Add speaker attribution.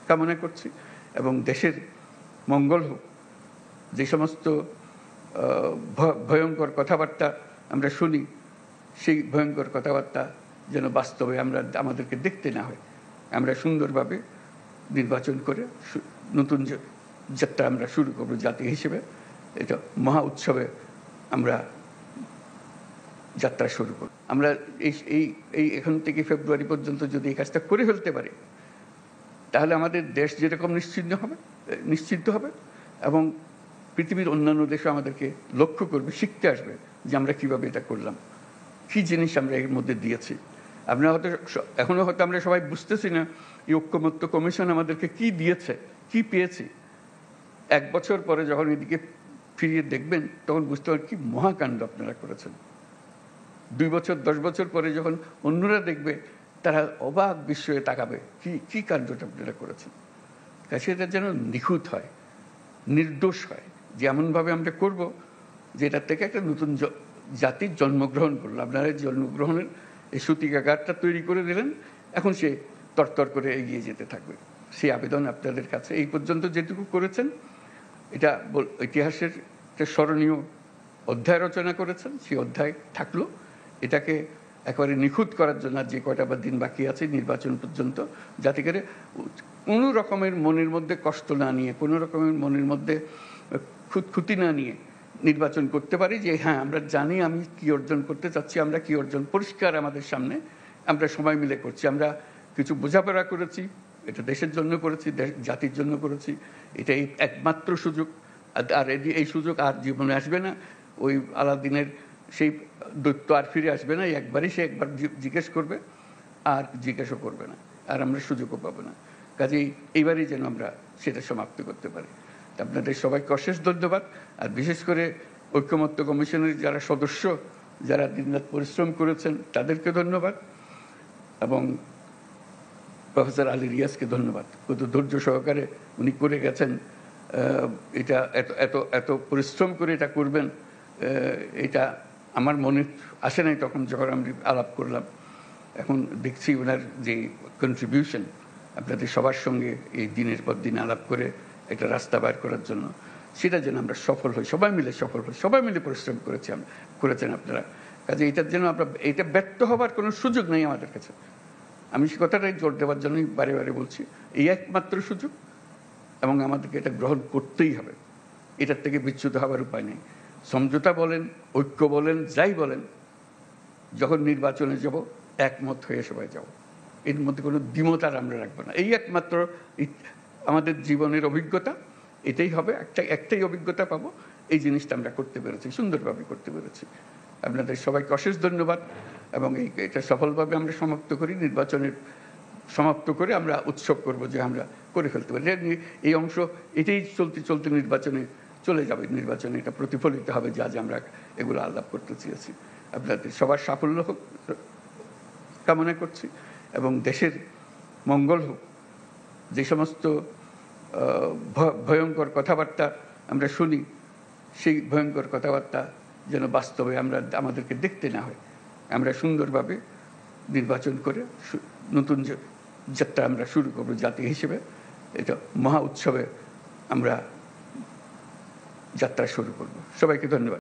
Speaker 1: কামনা করছি এবং দেশের মঙ্গল হোক। যে সমস্ত ভয়ঙ্কর কথাবার্তা আমরা শুনি, সেই ভয়ঙ্কর কথাবার্তা যেন বাস্তবে আমাদেরকে দেখতে না হয়। আমরা সুন্দরভাবে নির্বাচন করে নতুন যাত্রা আমরা শুরু করব জাতি হিসেবে। এটা মহা উৎসবে আমরা যাত্রা শুরু করব। আমরা এই এখন থেকে ফেব্রুয়ারি পর্যন্ত যদি এই কাজটা করে ফেলতে পারি, তাহলে আমাদের দেশ যেরকম নিশ্চিন্ত হবে এবং পৃথিবীর অন্যান্য দেশও আমাদেরকে লক্ষ্য করবে, শিখতে আসবে যে আমরা কিভাবে এটা করলাম, কি জিনিস আমরা এর মধ্যে দিয়েছি। আমরা হয়তো এখনো হয়তো আমরা সবাই বুঝতেছি না এই ঐক্যমত্য কমিশন আমাদেরকে কি দিয়েছে, কি পেয়েছি। 1 বছর পরে যখন এদিকে ফিরিয়ে দেখবেন তখন বুঝতে পারবেন কি মহাকাণ্ড আপনারা করেছেন। 2 বছর 10 বছর পরে যখন অন্যরা দেখবে, তারা অবাক বিস্ময়ে তাকাবে কি কাণ্ডটা আপনারা করেছেন। সেটা যেন নিখুঁত হয়, নির্দোষ হয়, যে এমনভাবে আমরা করব যে এটার থেকে একটা নতুন জাতির জন্মগ্রহণ করলো। আপনারা জন্মগ্রহণের এই সূতিকাগারটা তৈরি করে দিলেন, এখন সে তরতর করে এগিয়ে যেতে থাকবে। সেই আবেদন আপনাদের কাছে। এই পর্যন্ত যেটুকু করেছেন, এটা ইতিহাসের একটা স্মরণীয় অধ্যায় রচনা করেছেন, সেই অধ্যায় থাকলো। এটাকে একেবারে নিখুঁত করার জন্য যে কয়টা দিন বাকি আছে নির্বাচন পর্যন্ত, যাতে করে কোনো রকমের মনের মধ্যে কষ্ট না নিয়ে, কোনো রকমের মনের মধ্যে খুঁতখুঁতি না নিয়ে নির্বাচন করতে পারি, যে হ্যাঁ আমরা জানি আমি কি অর্জন করতে চাচ্ছি, আমরা কি অর্জন পরিষ্কার আমাদের সামনে, আমরা সবাই মিলে করছি। আমরা কিছু বোঝাপড়া করেছি, এটা দেশের জন্য করেছি, জাতির জন্য করেছি। এটাই একমাত্র সুযোগ। আর এই সুযোগ আর জীবনে আসবে না। ওই আলাদিনের সেই দৈত্য আর ফিরে আসবে না। একবারই সে একবার জিজ্ঞেস করবে, আর জিজ্ঞাসা করবে না, আর আমরা সুযোগও পাবো না। কাজেই এইবারই যেন আমরা সেটা সমাপ্ত করতে পারি। আপনাদের সবাইকে অশেষ ধন্যবাদ। আর বিশেষ করে ঐক্যমত্য কমিশনের যারা সদস্য, যারা দিনরাত পরিশ্রম করেছেন, তাদেরকে ধন্যবাদ এবং প্রফেসর আলী রিয়াজকে ধন্যবাদ। কত ধৈর্য সহকারে উনি করে গেছেন। এটা এত পরিশ্রম করে এটা করবেন, এটা আমার মনে আসে নাই তখন যখন আমি আলাপ করলাম। এখন দেখছি ওনার যে কন্ট্রিবিউশন আপনাদের সবার সঙ্গে এই দিনের পর দিন আলাপ করে একটা রাস্তা বার করার জন্য, সেটা যেন আমরা সফল হই, সবাই মিলে সফল হই। সবাই মিলে পরিশ্রম করেছেন আপনারা। কাজে এটার জন্য এটা ব্যর্থ হবার কোনো সুযোগ নেই আমাদের কাছে। আমি সে কথাটাই জোর দেওয়ার জন্যই বারে বারে বলছি, এই একমাত্র সুযোগ এবং আমাদেরকে এটা গ্রহণ করতেই হবে। এটার থেকে বিচ্যুত হওয়ার উপায় নেই। সমঝোতা বলেন, ঐক্য বলেন, যাই বলেন, যখন নির্বাচনে যাব একমত হয়ে সবাই যাব। এর মধ্যে কোনো দ্বিমত আর আমরা রাখবো না। এই একমাত্র আমাদের জীবনের অভিজ্ঞতা, এটাই হবে। একটাই অভিজ্ঞতা পাবো। এই জিনিসটা আমরা করতে পেরেছি, সুন্দরভাবে করতে পেরেছি। আপনাদের সবাইকে অশেষ ধন্যবাদ এবং এটা সফলভাবে আমরা সমাপ্ত করি। নির্বাচনের সমাপ্ত করে আমরা উৎসব করব যে আমরা করে ফেলতে পারি। এই অংশ এটাই চলতে নির্বাচনে চলে যাবে। নির্বাচনে এটা প্রতিফলিত হবে যা আমরা এগুলো আলাপ করতে চেয়েছি। আপনাদের সবার সাফল্য হোক কামনা করছি এবং দেশের মঙ্গল হোক। যে সমস্ত ভয়ঙ্কর কথাবার্তা আমরা শুনি, সেই ভয়ঙ্কর কথাবার্তা যেন বাস্তবে আমাদেরকে দেখতে না হয়। আমরা সুন্দরভাবে নির্বাচন করে নতুন যাত্রা আমরা শুরু করব জাতি হিসেবে। এটা মহা উৎসবে আমরা যাত্রা শুরু করব। সবাইকে ধন্যবাদ।